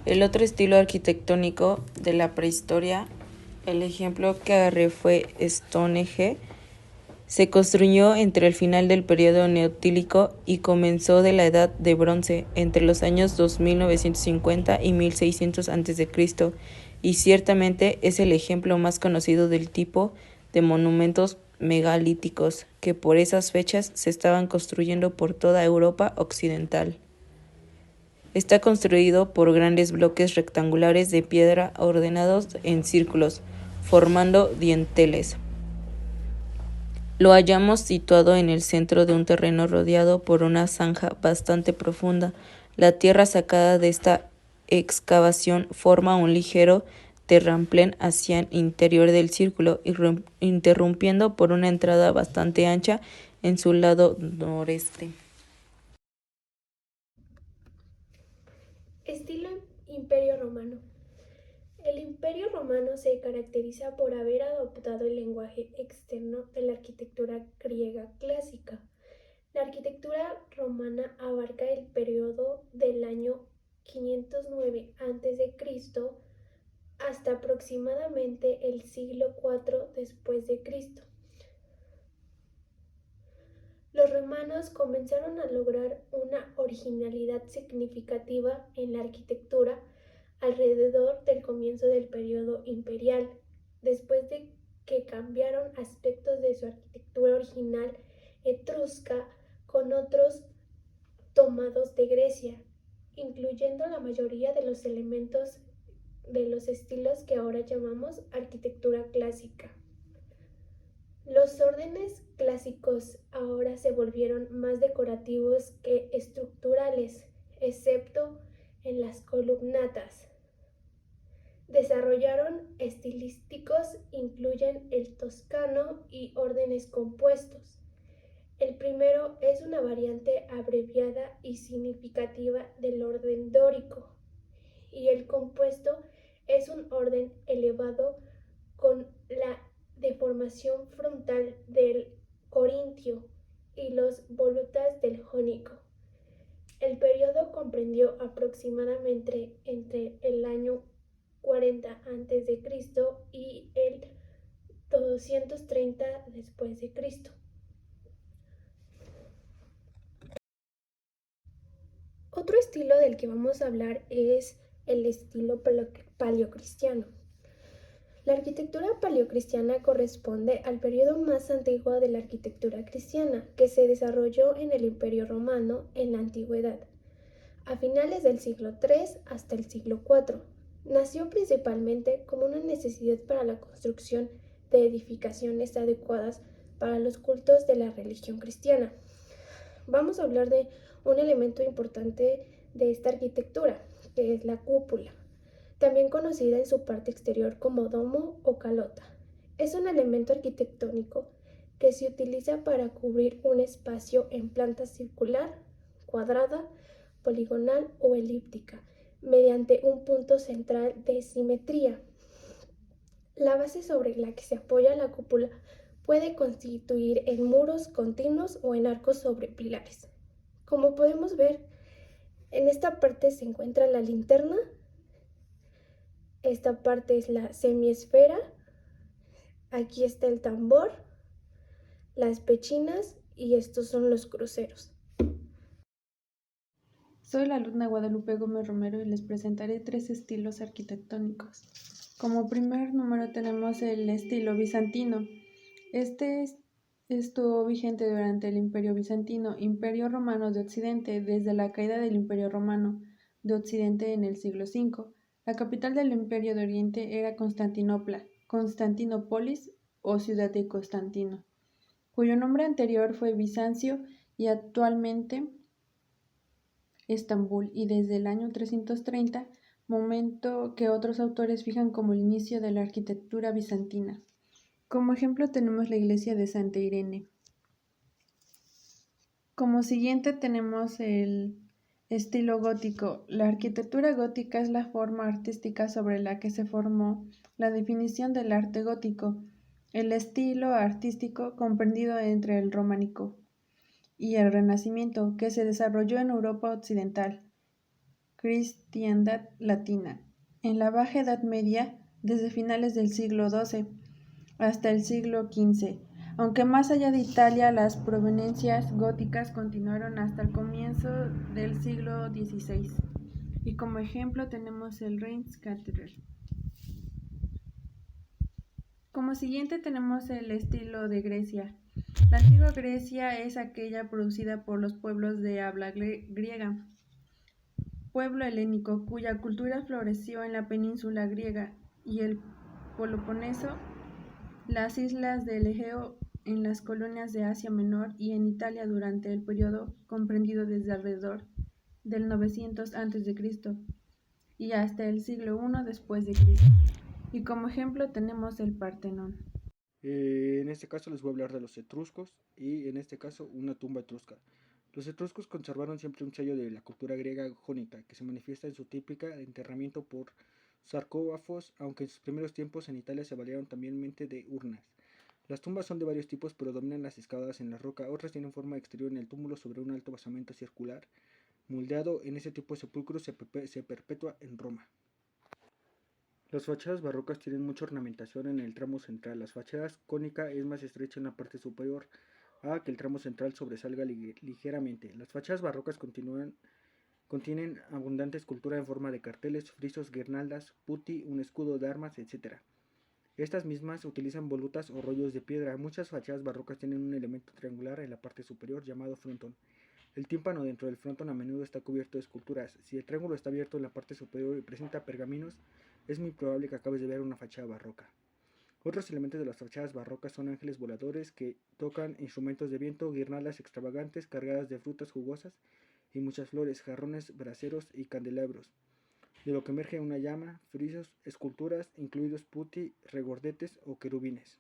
El otro estilo arquitectónico de la prehistoria, el ejemplo que agarré fue Stonehenge. Se construyó entre el final del periodo neolítico y comenzó de la Edad de Bronce, entre los años 2950 y 1600 a.C., y ciertamente es el ejemplo más conocido del tipo de monumentos megalíticos que por esas fechas se estaban construyendo por toda Europa occidental. Está construido por grandes bloques rectangulares de piedra ordenados en círculos, formando dinteles. Lo hallamos situado en el centro de un terreno rodeado por una zanja bastante profunda. La tierra sacada de esta excavación forma un ligero terraplén hacia el interior del círculo, interrumpiendo por una entrada bastante ancha en su lado noreste. Estilo Imperio Romano. El Imperio Romano se caracteriza por haber adoptado el lenguaje externo de la arquitectura griega clásica. La arquitectura romana abarca el periodo del año 509 a.C. hasta aproximadamente el siglo IV después de Cristo. Los romanos comenzaron a lograr una originalidad significativa en la arquitectura alrededor del comienzo del periodo imperial, después de que cambiaron aspectos de su arquitectura original etrusca con otros tomados de Grecia, incluyendo la mayoría de los elementos de los estilos que ahora llamamos arquitectura clásica. Los órdenes clásicos ahora se volvieron más decorativos que estructurales, excepto en las columnatas. Desarrollaron estilísticos incluyen el toscano y órdenes compuestos. El primero es una variante abreviada y significativa del orden dórico, y el compuesto es un orden elevado con la deformación frontal del corintio y los volutas del jónico. El periodo comprendió aproximadamente entre el año 40 a.C. y el 230 después de Cristo. Otro estilo del que vamos a hablar es el estilo paleocristiano. La arquitectura paleocristiana corresponde al periodo más antiguo de la arquitectura cristiana, que se desarrolló en el Imperio Romano en la Antigüedad, a finales del siglo III hasta el siglo IV. Nació principalmente como una necesidad para la construcción de edificaciones adecuadas para los cultos de la religión cristiana. Vamos a hablar de un elemento importante de esta arquitectura, que es la cúpula, también conocida en su parte exterior como domo o calota. Es un elemento arquitectónico que se utiliza para cubrir un espacio en planta circular, cuadrada, poligonal o elíptica, mediante un punto central de simetría. La base sobre la que se apoya la cúpula puede constituir en muros continuos o en arcos sobre pilares. Como podemos ver, en esta parte se encuentra la linterna. Esta parte es la semiesfera. Aquí está el tambor, las pechinas y estos son los cruceros. Soy la alumna Guadalupe Gómez Romero y les presentaré 3 estilos arquitectónicos. Como primer número tenemos el estilo bizantino. Este estuvo vigente durante el Imperio Bizantino, Imperio Romano de Occidente, desde la caída del Imperio Romano de Occidente en el siglo V. La capital del Imperio de Oriente era Constantinopla, Constantinópolis o ciudad de Constantino, cuyo nombre anterior fue Bizancio y actualmente Estambul, y desde el año 330, momento que otros autores fijan como el inicio de la arquitectura bizantina. Como ejemplo tenemos la iglesia de Santa Irene. Como siguiente tenemos el estilo gótico. La arquitectura gótica es la forma artística sobre la que se formó la definición del arte gótico, el estilo artístico comprendido entre el románico y el Renacimiento, que se desarrolló en Europa occidental. cristiandad latina. En la Baja Edad Media, desde finales del siglo XII hasta el siglo XV, aunque más allá de Italia las proveniencias góticas continuaron hasta el comienzo del siglo XVI. Y como ejemplo tenemos el Reims Cathedral. Como siguiente tenemos el estilo de Grecia. La antigua Grecia es aquella producida por los pueblos de habla griega, pueblo helénico cuya cultura floreció en la península griega y el Peloponeso, las islas del Egeo, en las colonias de Asia Menor y en Italia durante el periodo comprendido desde alrededor del 900 a.C. y hasta el siglo I después de Cristo. Y como ejemplo tenemos el Partenón. En este caso les voy a hablar de los etruscos y en este caso una tumba etrusca. Los etruscos conservaron siempre un sello de la cultura griega jónica que se manifiesta en su típica enterramiento por sarcófagos, aunque en sus primeros tiempos en Italia se valieron también de urnas. Las tumbas son de varios tipos, pero dominan las excavadas en la roca. Otras tienen forma exterior en el túmulo sobre un alto basamento circular, moldeado. En ese tipo de sepulcros se perpetúa en Roma. Las fachadas barrocas tienen mucha ornamentación en el tramo central. Las fachadas cónica es más estrecha en la parte superior, a que el tramo central sobresalga ligeramente. Las fachadas barrocas contienen abundante escultura en forma de carteles, frisos, guirnaldas, putti, un escudo de armas, etc. Estas mismas utilizan volutas o rollos de piedra. Muchas fachadas barrocas tienen un elemento triangular en la parte superior llamado frontón. El tímpano dentro del frontón a menudo está cubierto de esculturas. Si el triángulo está abierto en la parte superior y presenta pergaminos, es muy probable que acabes de ver una fachada barroca. Otros elementos de las fachadas barrocas son ángeles voladores que tocan instrumentos de viento, guirnaldas extravagantes cargadas de frutas jugosas y muchas flores, jarrones, braseros y candelabros, de lo que emerge una llama, frisos, esculturas, incluidos putti, regordetes o querubines.